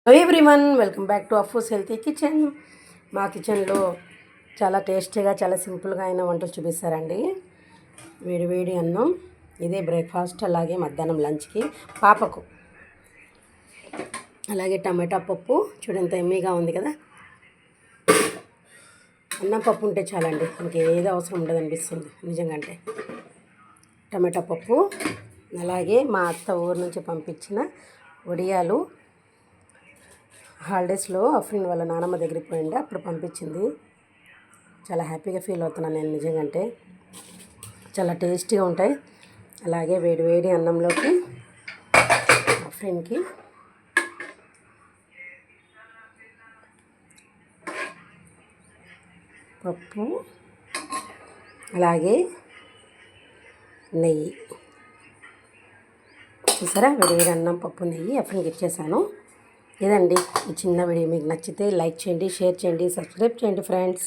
Hello everyone, welcome back to అఫూస్ healthy kitchen. మా కిచెన్లో చాలా టేస్టీగా చాలా సింపుల్గా అయిన వంటలు చూపిస్తారండి. వేడి వేడి అన్నం, ఇదే బ్రేక్ఫాస్ట్, అలాగే మధ్యాహ్నం లంచ్కి పాపకు. అలాగే టమాటా పప్పు చూడంత ఎమ్మీగా ఉంది కదా. అన్నం పప్పు ఉంటే చాలండి, ఇంకేదో అవసరం ఉండదు అనిపిస్తుంది నిజంగా. అంటే టమాటా పప్పు, అలాగే మా అత్త ఊరు నుంచి పంపించిన వడియాలు. హాలిడేస్లో అఫ్రిన్ వాళ్ళ నానమ్మ దగ్గరికి పోయిండే, అప్పుడు పంపించింది. చాలా హ్యాపీగా ఫీల్ అవుతున్నాను నేను నిజంగా. అంటే చాలా టేస్టీగా ఉంటాయి. అలాగే వేడి వేడి అన్నంలోకి అఫ్రిన్కి పప్పు, అలాగే నెయ్యి. చూసారా, వేడి అన్నం పప్పు నెయ్యి అఫ్రిన్కి ఇచ్చేసాను. ఇదండి ఈ చిన్న వీడియో. మీకు నచ్చితే లైక్ చేయండి, షేర్ చేయండి, సబ్స్క్రైబ్ చేయండి ఫ్రెండ్స్.